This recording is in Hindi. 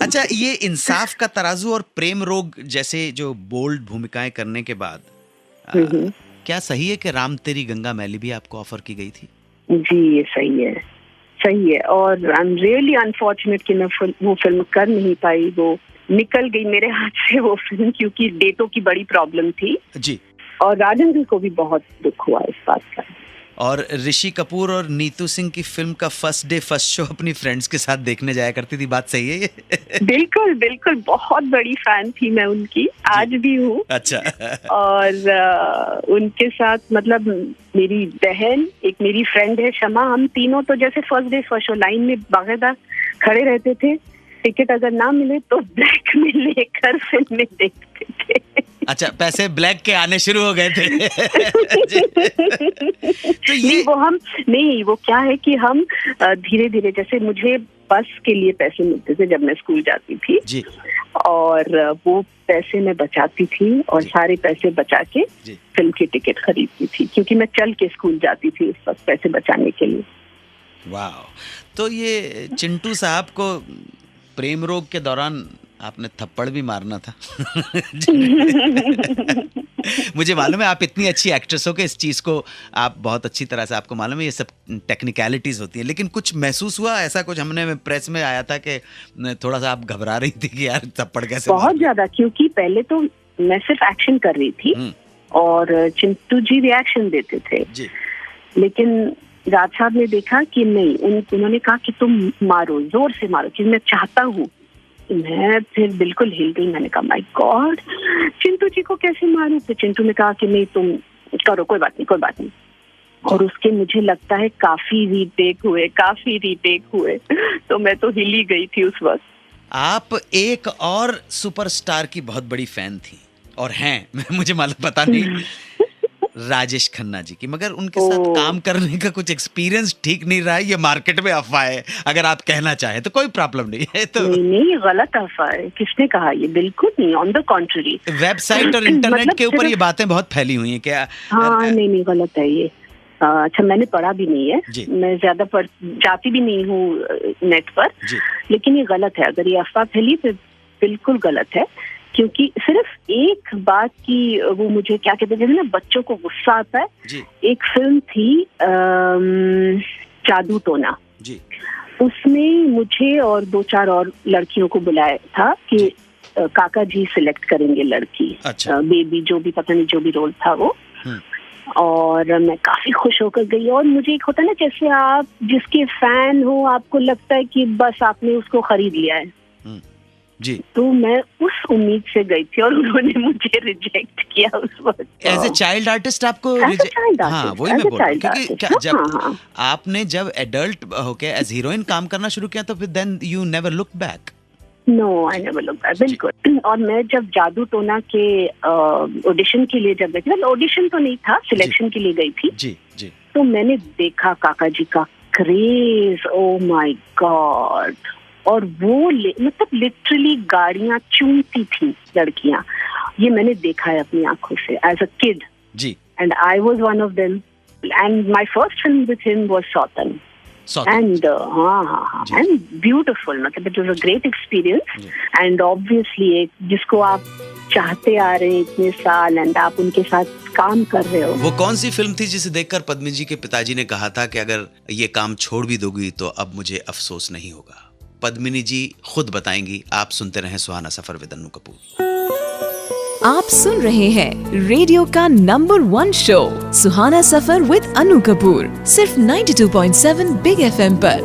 अच्छा, ये इंसाफ का तराजू और प्रेम रोग जैसे जो बोल्ड भूमिकाएं करने के बाद क्या सही है कि राम तेरी गंगा मैली भी आपको ऑफर की गई थी? जी, ये सही है। और आई एम रियली अनफॉर्चुनेट कि मैं वो फिल्म कर नहीं पाई। वो निकल गई मेरे हाथ से वो फिल्म, क्योंकि डेटों की बड़ी प्रॉब्लम थी जी। और राजेंद्र को भी बहुत दुख हुआ इस बात का। और ऋषि कपूर और नीतू सिंह की फिल्म का फर्स्ट डे फर्स्ट शो अपनी फ्रेंड्स के साथ देखने जाया करती थी, बात सही है ये? बिल्कुल बहुत बड़ी फैन थी मैं उनकी, आज भी हूँ। अच्छा। और उनके साथ मतलब मेरी बहन, एक मेरी फ्रेंड है शमा, हम तीनों तो जैसे first day first show line में बाकायदा खड़े रहते थे। टिकट अगर ना मिले तो ब्लैक में लेकर फिल्में देखते थे। अच्छा, पैसे ब्लैक के आने शुरू हो गए थे। तो ये वो क्या है कि हम धीरे धीरे, जैसे मुझे बस के लिए पैसे मिलते थे जब मैं स्कूल जाती थी जी। और वो पैसे मैं बचाती थी और सारे पैसे बचा के फिल्म की टिकट खरीदती थी, क्योंकि मैं चल के स्कूल जाती थी उस वक्त पैसे बचाने के लिए। वाह। तो ये चिंटू साहब को प्रेम रोग के दौरान आपने थप्पड़ भी मारना था। मुझे मालूम है आप इतनी अच्छी एक्ट्रेस हो कि इस चीज़ को आप बहुत अच्छी तरह से, आपको मालूम है ये सब टेक्निकलिटीज होती है, लेकिन कुछ महसूस हुआ ऐसा? कुछ हमने प्रेस में आया था कि थोड़ा सा आप घबरा रही थी कि यार थप्पड़ कैसे? बहुत ज्यादा, क्योंकि पहले तो मैं सिर्फ एक्शन कर रही थी और चिंटू जी रिएक्शन देते थे जी। लेकिन राज साहब ने देखा कि नहीं, उन्होंने कहा कि तुम मारो, जोर से मारो, कि मैं चाहता हूँ। मैं फिर बिल्कुल हिल गई। मैंने कहा माय गॉड, चिंटू जी को कैसे मारूं? तो चिंटू ने कहा कि नहीं तुम करो, कोई बात नहीं। और उसके मुझे लगता है काफी रीटेक हुए। तो मैं तो हिल ही गई थी उस वक्त। आप एक और सुपरस्टार की बहुत बड़ी फैन थी और हैं, मुझे मालूम पता नहीं, राजेश खन्ना जी की, मगर उनके साथ काम करने का कुछ एक्सपीरियंस ठीक नहीं रहा है। ये मार्केट में अफवाह है, अगर आप कहना चाहें तो कोई प्रॉब्लम नहीं है। तो नहीं, गलत अफवाह है। किसने कहा? ये बिल्कुल नहीं, ऑन द कॉन्ट्ररी। वेबसाइट और इंटरनेट के ऊपर ये बातें बहुत फैली हुई हैं क्या? हाँ, नहीं, गलत है ये। अच्छा, मैंने पढ़ा भी नहीं है, मैं ज्यादा जाती भी नहीं हूँ नेट पर, लेकिन ये गलत है। अगर ये अफवाह फैली तो बिल्कुल गलत है, क्योंकि सिर्फ एक बात की वो मुझे क्या कहते हैं ना, बच्चों को गुस्सा आता है। एक फिल्म थी जादू टोना जी। उसमें मुझे और 2-4 और लड़कियों को बुलाया था कि काका जी सिलेक्ट करेंगे लड़की। अच्छा। बेबी जो भी, पता नहीं जो भी रोल था वो। और मैं काफी खुश होकर गई। और मुझे एक होता है ना, जैसे आप जिसके फैन हो, आपको लगता है कि बस आपने उसको खरीद लिया है जी। तो मैं उस उम्मीद से गई थी और उन्होंने मुझे रिजेक्ट किया उस वक्त। एज ए चाइल्ड आर्टिस्ट आपको हाँ, वही मैं बोल रहा हूँ, क्योंकि क्या जब आपने जब एडल्ट होके एज हीरोइन काम करना शुरू किया तो फिर then you never look back. No, I never look back, बिल्कुल। और मैं जब जादू टोना के ऑडिशन के लिए जब गई थी, ऑडिशन तो नहीं था, सिलेक्शन के लिए गई थी जी। तो मैंने देखा काका जी का क्रेज, ओ माय गॉड। और वो मतलब लिटरली गाड़ियां चूमती थी लड़कियां, ये मैंने देखा है अपनी आंखों से एज अ किड जी। And I was one of them. And my first film with him was Sautan. And and beautiful, मतलब it was a great experience. And obviously एक जिसको आप चाहते आ रहे हैं इतने साल एंड आप उनके साथ काम कर रहे हो। वो कौन सी फिल्म थी जिसे देखकर पद्मिनी जी के पिताजी ने कहा था कि अगर ये काम छोड़ भी दोगी तो अब मुझे अफसोस नहीं होगा? पद्मिनी जी खुद बताएंगी। आप सुनते रहें सुहाना सफर विद अन्नू कपूर। आप सुन रहे हैं रेडियो का number 1 show Suhana suffer with Annu Kapoor, सिर्फ 92.7 बिग FM पर।